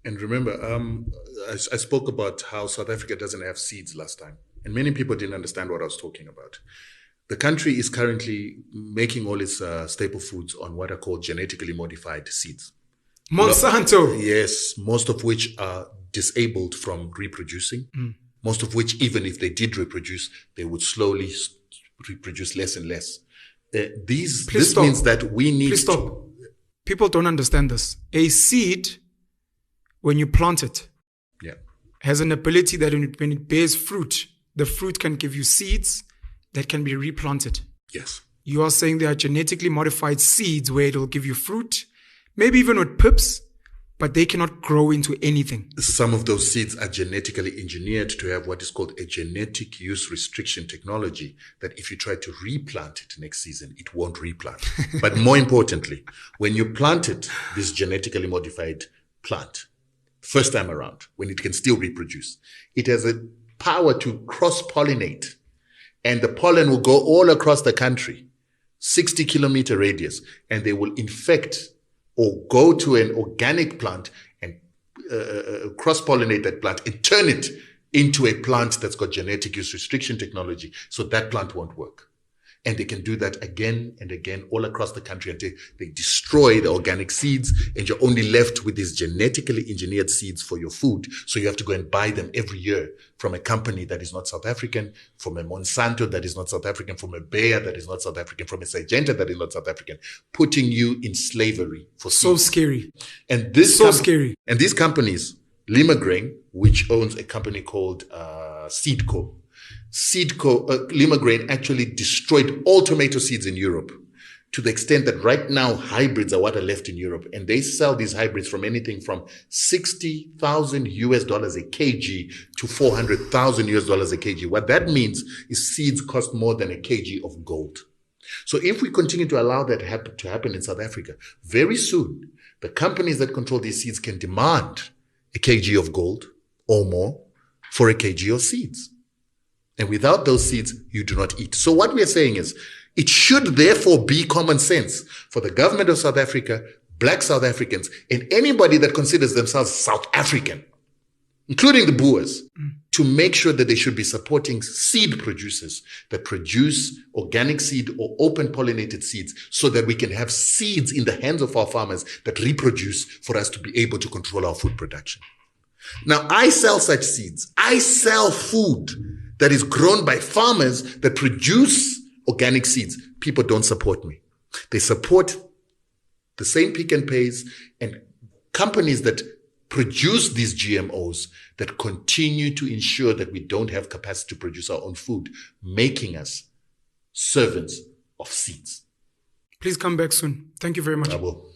And remember, I spoke about how South Africa doesn't have seeds last time. And many people didn't understand what I was talking about. The country is currently making all its staple foods on what are called genetically modified seeds. Monsanto. Yes, most of which are disabled from reproducing. Most of which, even if they did reproduce, they would slowly reproduce less and less. This means that we need Please stop. People don't understand this. A seed, when you plant it, has an ability that when it bears fruit, the fruit can give you seeds that can be replanted. Yes. You are saying there are genetically modified seeds where it will give you fruit, maybe even with pips, but they cannot grow into anything. Some of those seeds are genetically engineered to have what is called a genetic use restriction technology, that if you try to replant it next season, it won't replant. But more importantly, when you plant it, this genetically modified plant, first time around, when it can still reproduce, it has a power to cross-pollinate, and the pollen will go all across the country, 60-kilometer radius, and they will infect or go to an organic plant and cross-pollinate that plant and turn it into a plant that's got genetic use restriction technology, so that plant won't work. And they can do that again and again all across the country until they destroy the organic seeds, and you're only left with these genetically engineered seeds for your food. So you have to go and buy them every year from a company that is not South African, from a Monsanto that is not South African, from a Bayer that is not South African, from a Syngenta that is not South African, putting you in slavery for seeds. So scary. And this scary. And these companies, Lima Grain, which owns a company called Seedco, Lima Grain actually destroyed all tomato seeds in Europe, to the extent that right now hybrids are what are left in Europe, and they sell these hybrids from anything from $60,000 a kg to $400,000 a kg. What that means is seeds cost more than a kg of gold. So if we continue to allow that to happen in South Africa, very soon the companies that control these seeds can demand a kg of gold or more for a kg of seeds. And without those seeds, you do not eat. So what we are saying is, it should therefore be common sense for the government of South Africa, black South Africans, and anybody that considers themselves South African, including the Boers, to make sure that they should be supporting seed producers that produce organic seed or open pollinated seeds, so that we can have seeds in the hands of our farmers that reproduce for us to be able to control our food production. Now, I sell such seeds. I sell food that is grown by farmers that produce organic seeds. People don't support me. They support the same Pick and Pays and companies that produce these GMOs that continue to ensure that we don't have capacity to produce our own food, making us servants of seeds. Please come back soon. Thank you very much. I will.